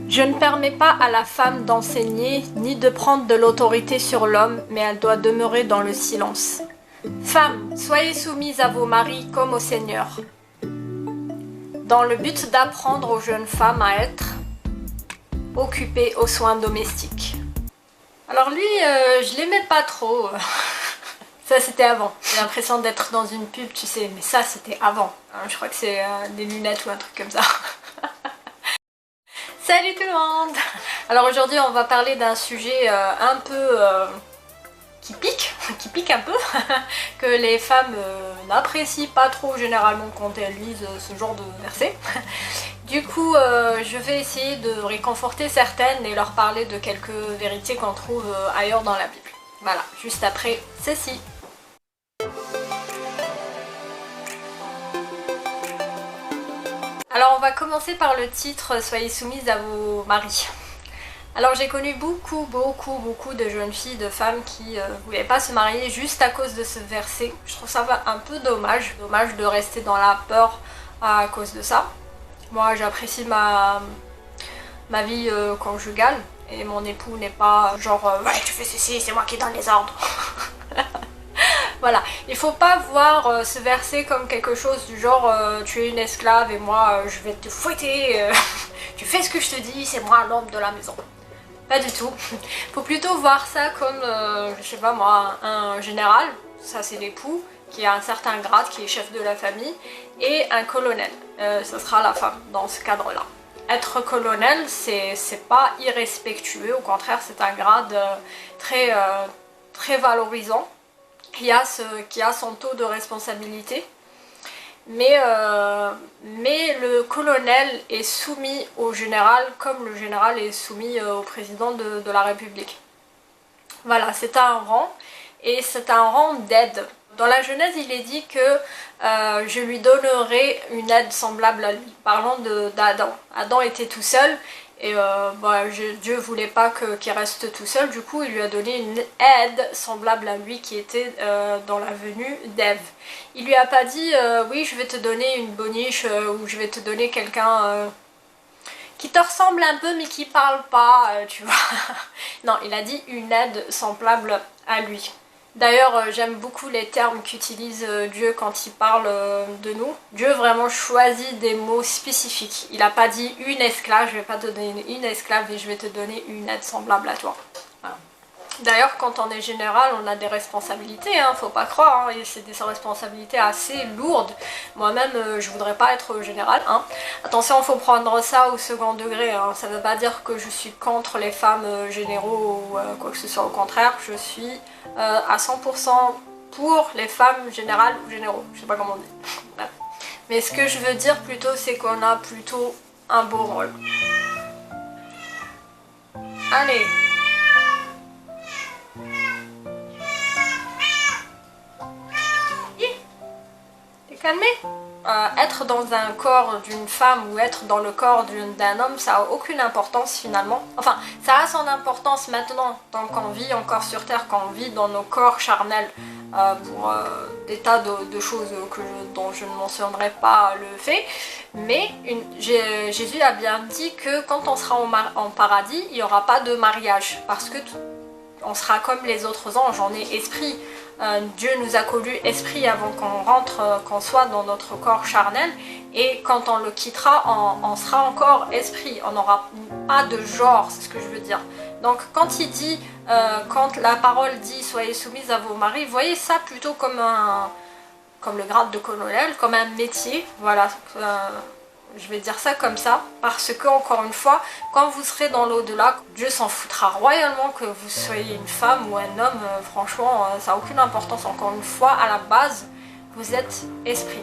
Je ne permets pas à la femme d'enseigner ni de prendre de l'autorité sur l'homme, mais elle doit demeurer dans le silence. Femmes, soyez soumises à vos maris comme au Seigneur, dans le but d'apprendre aux jeunes femmes à être occupées aux soins domestiques. Alors lui, je l'aimais pas trop. Ça c'était avant. J'ai l'impression d'être dans une pub, tu sais, mais ça c'était avant. Je crois que c'est des lunettes ou un truc comme ça. Salut tout le monde! Alors aujourd'hui on va parler d'un sujet un peu qui pique un peu, que les femmes n'apprécient pas trop généralement quand elles lisent ce genre de versets. Du coup je vais essayer de réconforter certaines et leur parler de quelques vérités qu'on trouve ailleurs dans la Bible. Voilà, juste après ceci. Alors on va commencer par le titre « Soyez soumises à vos maris ». Alors j'ai connu beaucoup de jeunes filles, de femmes qui ne voulaient pas se marier juste à cause de ce verset. Je trouve ça un peu dommage de rester dans la peur à cause de ça. Moi j'apprécie ma vie conjugale et mon époux n'est pas genre ouais tu fais ceci, c'est moi qui donne les ordres. Voilà, il faut pas voir ce verset comme quelque chose du genre tu es une esclave et moi je vais te fouetter, tu fais ce que je te dis, c'est moi l'homme de la maison. Pas du tout. Faut plutôt voir ça comme, je sais pas moi, un général, ça c'est l'époux, qui a un certain grade, qui est chef de la famille, et un colonel, ça sera la femme dans ce cadre-là. Être colonel, c'est pas irrespectueux, au contraire c'est un grade très valorisant, qui a son taux de responsabilité. Mais le colonel est soumis au général comme le général est soumis au président de la République. Voilà, c'est un rang et c'est un rang d'aide. Dans la Genèse, il est dit que je lui donnerai une aide semblable à lui. Parlons d'Adam. Adam était tout seul et Dieu voulait pas qu'il reste tout seul, du coup il lui a donné une aide semblable à lui qui était dans la venue d'Ève. Il lui a pas dit oui je vais te donner une boniche ou je vais te donner quelqu'un qui te ressemble un peu mais qui parle pas, tu vois. Non, il a dit une aide semblable à lui. D'ailleurs, j'aime beaucoup les termes qu'utilise Dieu quand il parle de nous. Dieu vraiment choisit des mots spécifiques. Il n'a pas dit une esclave, je vais pas te donner une esclave et je vais te donner une aide semblable à toi. Voilà. D'ailleurs, quand on est général, on a des responsabilités, hein, faut pas croire, hein, et c'est des responsabilités assez lourdes. Moi-même, je voudrais pas être général. Hein. Attention, il faut prendre ça au second degré. Hein. Ça veut pas dire que je suis contre les femmes généraux ou quoi que ce soit. Au contraire, je suis à 100% pour les femmes générales ou généraux. Je sais pas comment on dit. Bref. Mais ce que je veux dire plutôt, c'est qu'on a plutôt un beau rôle. Allez! Calmer. Être dans un corps d'une femme ou être dans le corps d'un homme, ça n'a aucune importance finalement. Enfin, ça a son importance maintenant, tant qu'on vit encore sur Terre, quand on vit dans nos corps charnels, pour des tas de choses dont je ne mentionnerai pas le fait. Mais Jésus a bien dit que quand on sera en paradis, il n'y aura pas de mariage, parce que on sera comme les autres anges, on est esprit. Dieu nous a collus esprit avant qu'on rentre, qu'on soit dans notre corps charnel, et quand on le quittera, on sera encore esprit, on n'aura pas de genre, c'est ce que je veux dire. Donc quand il dit, quand la parole dit soyez soumises à vos maris, voyez ça plutôt comme le grade de colonel, comme un métier, voilà. Je vais dire ça comme ça, parce que, encore une fois, quand vous serez dans l'au-delà, Dieu s'en foutra royalement que vous soyez une femme ou un homme, franchement, ça n'a aucune importance. Encore une fois, à la base, vous êtes esprit.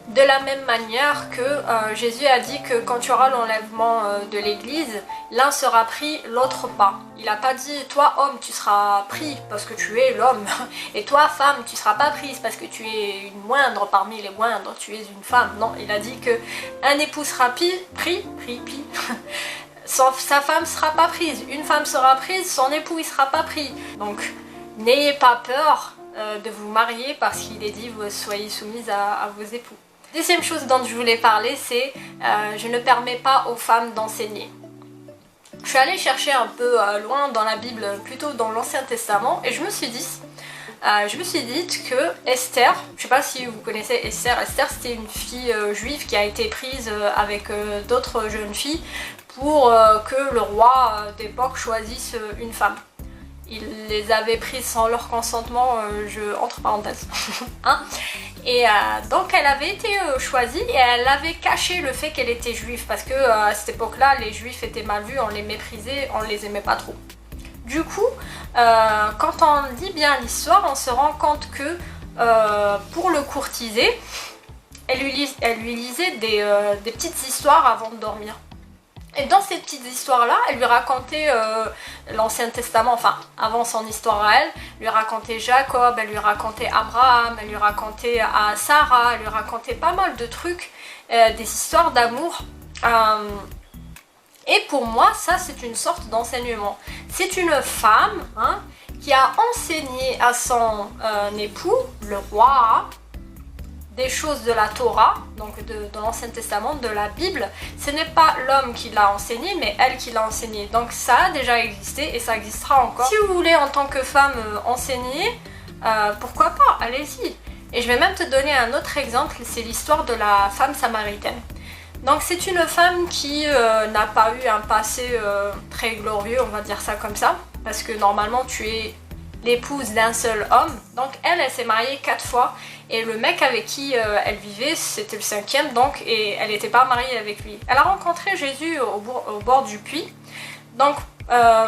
De la même manière que Jésus a dit que quand il y aura l'enlèvement de l'église, l'un sera pris, l'autre pas. Il n'a pas dit toi homme tu seras pris parce que tu es l'homme, et toi femme tu ne seras pas prise parce que tu es une moindre parmi les moindres, tu es une femme. Non, il a dit que un époux sera pris, sa femme ne sera pas prise, une femme sera prise, son époux il sera pas pris. Donc n'ayez pas peur de vous marier parce qu'il est dit vous soyez soumises à vos époux. Deuxième chose dont je voulais parler, c'est je ne permets pas aux femmes d'enseigner. suis allée chercher un peu loin dans la Bible, plutôt dans l'Ancien Testament, et je me suis dit que Esther, je sais pas si vous connaissez Esther, Esther c'était une fille juive qui a été prise avec d'autres jeunes filles pour que le roi d'époque choisisse une femme. Il les avait prises sans leur consentement, entre parenthèses. Hein, et donc elle avait été choisie et elle avait caché le fait qu'elle était juive parce que à cette époque-là, les juifs étaient mal vus, on les méprisait, on les aimait pas trop. Du coup, quand on lit bien l'histoire, on se rend compte que pour le courtiser, elle lui lisait des petites histoires avant de dormir. Et dans ces petites histoires-là, elle lui racontait l'Ancien Testament, enfin avant son histoire à elle, lui racontait Jacob, elle lui racontait Abraham, elle lui racontait à Sarah, elle lui racontait pas mal de trucs, des histoires d'amour. Et pour moi, ça c'est une sorte d'enseignement. C'est une femme qui a enseigné à son époux, le roi, des choses de la Torah, donc de l'Ancien Testament, de la Bible. Ce n'est pas l'homme qui l'a enseigné, mais elle qui l'a enseigné. Donc ça a déjà existé et ça existera encore. Si vous voulez en tant que femme enseigner, pourquoi pas, allez-y. Et je vais même te donner un autre exemple, c'est l'histoire de la femme samaritaine. Donc c'est une femme qui n'a pas eu un passé très glorieux, on va dire ça comme ça, parce que normalement tu es l'épouse d'un seul homme. Donc elle s'est mariée 4 fois et le mec avec qui elle vivait c'était le 5e, donc, et elle n'était pas mariée avec lui. Elle a rencontré Jésus au bord du puits. Donc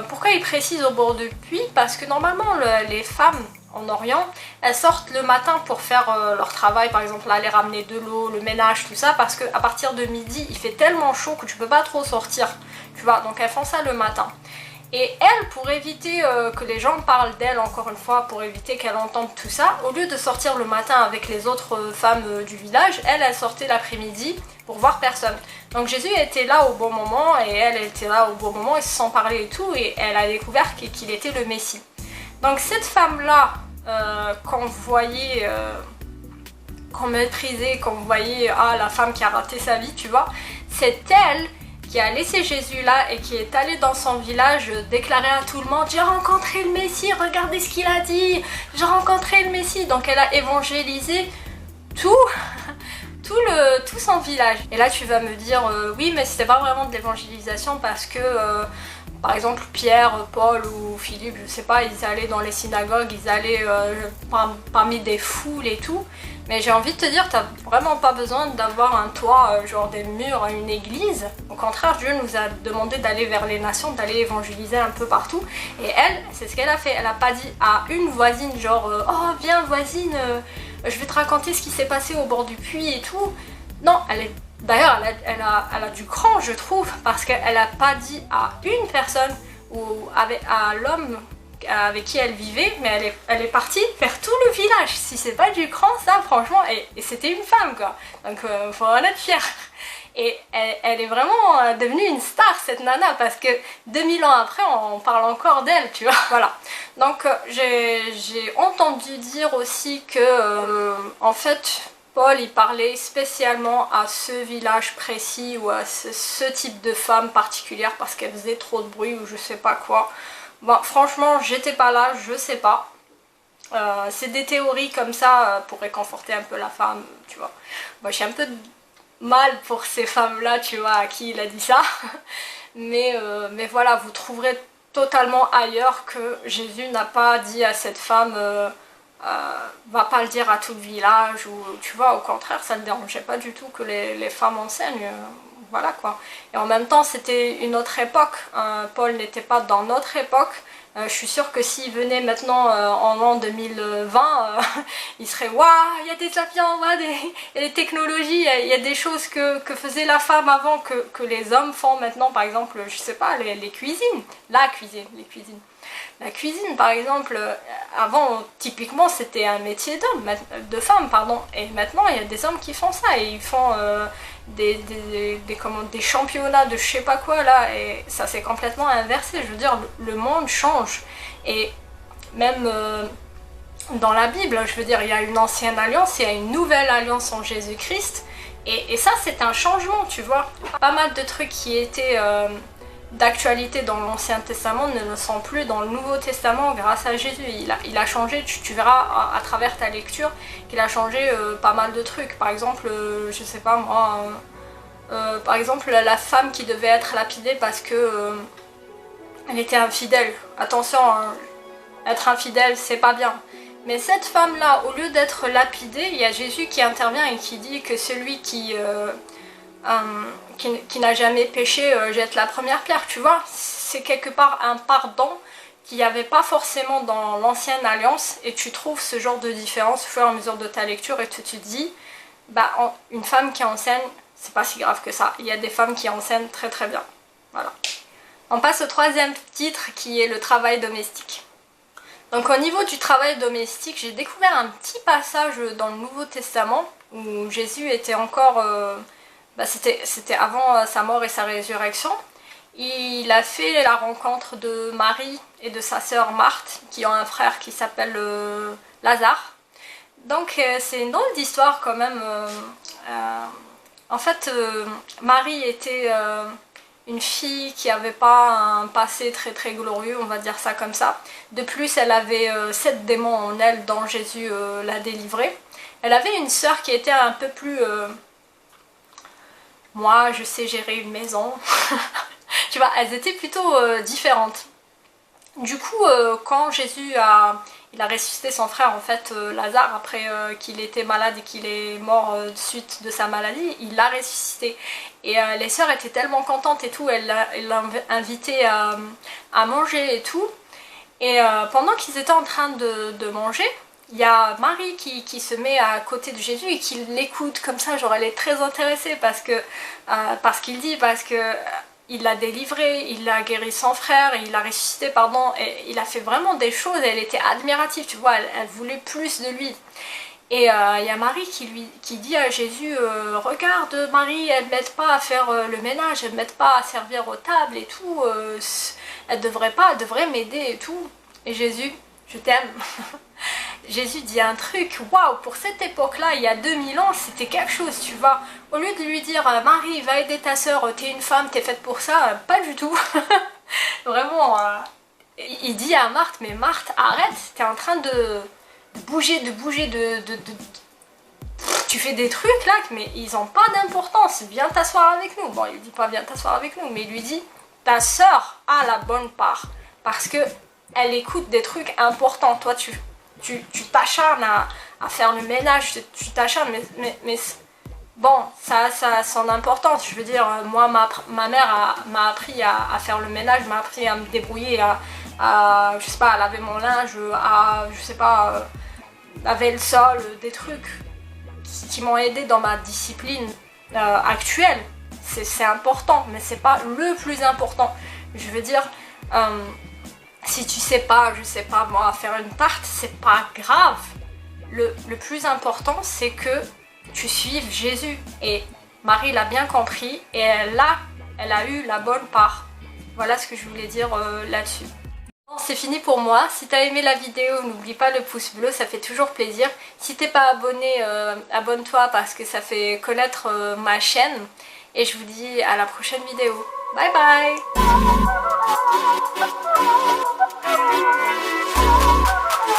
pourquoi il précise au bord du puits? Parce que normalement les femmes en Orient, elles sortent le matin pour faire leur travail, par exemple aller ramener de l'eau, le ménage, tout ça, parce qu'à partir de midi il fait tellement chaud que tu peux pas trop sortir, tu vois, donc elles font ça le matin. Et elle, pour éviter que les gens parlent d'elle, encore une fois, pour éviter qu'elle entende tout ça, au lieu de sortir le matin avec les autres femmes du village, elle sortait l'après-midi pour voir personne. Donc Jésus était là au bon moment et elle était là au bon moment, ils se sont parlé et tout, et elle a découvert qu'il était le Messie. Donc cette femme-là, qu'on voyait, qu'on méprisait, qu'on voyait, la femme qui a raté sa vie, tu vois, c'est elle qui a laissé Jésus là et qui est allée dans son village déclarer à tout le monde: j'ai rencontré le Messie, regardez ce qu'il a dit, j'ai rencontré le Messie. Donc elle a évangélisé tout son village. Et là tu vas me dire oui, mais c'était pas vraiment de l'évangélisation parce que par exemple Pierre, Paul ou Philippe, je sais pas, ils allaient dans les synagogues, ils allaient parmi des foules et tout. Mais j'ai envie de te dire, t'as vraiment pas besoin d'avoir un toit, genre des murs, une église. Au contraire, Dieu nous a demandé d'aller vers les nations, d'aller évangéliser un peu partout. Et elle, c'est ce qu'elle a fait. Elle a pas dit à une voisine, genre oh viens voisine, je vais te raconter ce qui s'est passé au bord du puits et tout. Non, d'ailleurs, elle a du cran, je trouve, parce qu'elle a pas dit à une personne ou à l'homme avec qui elle vivait, mais elle est partie faire tout le village. Si c'est pas du cran, ça franchement, et c'était une femme quoi, donc faut en être fière. Et elle est vraiment devenue une star cette nana, parce que 2000 ans après on parle encore d'elle, tu vois. Voilà, donc j'ai entendu dire aussi que en fait Paul il parlait spécialement à ce village précis ou à ce type de femme particulière parce qu'elle faisait trop de bruit ou je sais pas quoi. Bon, franchement, j'étais pas là, je sais pas. C'est des théories comme ça pour réconforter un peu la femme, tu vois. Moi, j'ai un peu mal pour ces femmes-là, tu vois, à qui il a dit ça. Mais voilà, vous trouverez totalement ailleurs que Jésus n'a pas dit à cette femme va pas le dire à tout le village, ou tu vois, au contraire, ça ne le dérangeait pas du tout que les femmes enseignent. Voilà quoi. Et en même temps, c'était une autre époque. Paul n'était pas dans notre époque. Je suis sûre que s'il venait maintenant en l'an 2020, il serait waouh, il y a des avions, il y a des technologies, il y a des choses que faisait la femme avant que les hommes font maintenant. Par exemple, je sais pas, les cuisines. La cuisine. La cuisine, par exemple, avant, typiquement, c'était un métier de femme, pardon. Et maintenant, il y a des hommes qui font ça. Et ils font des championnats de je sais pas quoi, là. Et ça s'est complètement inversé. Je veux dire, le monde change. Et même dans la Bible, je veux dire, il y a une ancienne alliance, il y a une nouvelle alliance en Jésus-Christ. Et ça, c'est un changement, tu vois. Pas mal de trucs qui étaient d'actualité dans l'Ancien Testament ne le sont plus dans le Nouveau Testament grâce à Jésus. Il a changé, tu verras à travers ta lecture qu'il a changé pas mal de trucs. Par exemple, je sais pas moi, par exemple la femme qui devait être lapidée parce que elle était infidèle. Attention, hein, être infidèle c'est pas bien. Mais cette femme-là, au lieu d'être lapidée, il y a Jésus qui intervient et qui dit que celui qui n'a jamais péché jette la première pierre, tu vois. C'est quelque part un pardon qu'il n'y avait pas forcément dans l'ancienne alliance, et tu trouves ce genre de différence au fur et à mesure de ta lecture, et tu te dis, bah, une femme qui enseigne, c'est pas si grave que ça. Il y a des femmes qui enseignent très très bien. Voilà. On passe au troisième titre qui est le travail domestique. Donc au niveau du travail domestique, j'ai découvert un petit passage dans le Nouveau Testament où Jésus était encore... c'était avant sa mort et sa résurrection. Il a fait la rencontre de Marie et de sa sœur Marthe, qui ont un frère qui s'appelle Lazare. Donc c'est une drôle d'histoire quand même. En fait, Marie était une fille qui n'avait pas un passé très très glorieux, on va dire ça comme ça. De plus, elle avait 7 démons en elle dont Jésus l'a délivrée. Elle avait une sœur qui était un peu plus... moi, je sais gérer une maison. Tu vois, elles étaient plutôt différentes. Du coup, quand Jésus il a ressuscité son frère, en fait, Lazare, après qu'il était malade et qu'il est mort suite de sa maladie, il l'a ressuscité. Et les sœurs étaient tellement contentes et tout, elles l'ont invité à manger et tout. Et pendant qu'ils étaient en train de manger, il y a Marie qui se met à côté de Jésus et qui l'écoute comme ça, genre elle est très intéressée parce que il l'a délivré, il a guéri son frère, il l'a ressuscité, pardon, et il a fait vraiment des choses, elle était admirative, tu vois, elle voulait plus de lui. Et il y a Marie qui dit à Jésus, regarde Marie, elle ne m'aide pas à faire le ménage, elle ne m'aide pas à servir aux tables et tout, elle devrait m'aider et tout. Et Jésus, je t'aime. Jésus dit un truc, waouh, pour cette époque-là, il y a 2000 ans, c'était quelque chose, tu vois. Au lieu de lui dire, Marie, va aider ta soeur, t'es une femme, t'es faite pour ça, pas du tout. Vraiment, il dit à Marthe, mais Marthe, arrête, t'es en train de bouger, tu fais des trucs là, mais ils n'ont pas d'importance, viens t'asseoir avec nous. Bon, il dit pas viens t'asseoir avec nous, mais il lui dit, ta soeur a la bonne part, parce que elle écoute des trucs importants, toi tu t'acharnes à faire le ménage, tu t'acharnes, mais bon, ça a son importance. Je veux dire, moi, ma mère m'a appris à faire le ménage, m'a appris à me débrouiller, je sais pas, à laver mon linge, je sais pas, laver le sol, des trucs qui m'ont aidé dans ma discipline actuelle. C'est important, mais c'est pas le plus important. Je veux dire... si tu sais pas, je sais pas moi, faire une tarte, c'est pas grave. Le plus important, c'est que tu suives Jésus. Et Marie l'a bien compris et elle a eu la bonne part. Voilà ce que je voulais dire là-dessus. Bon, c'est fini pour moi. Si t'as aimé la vidéo, n'oublie pas le pouce bleu, ça fait toujours plaisir. Si t'es pas abonné, abonne-toi parce que ça fait connaître ma chaîne. Et je vous dis à la prochaine vidéo. Bye bye!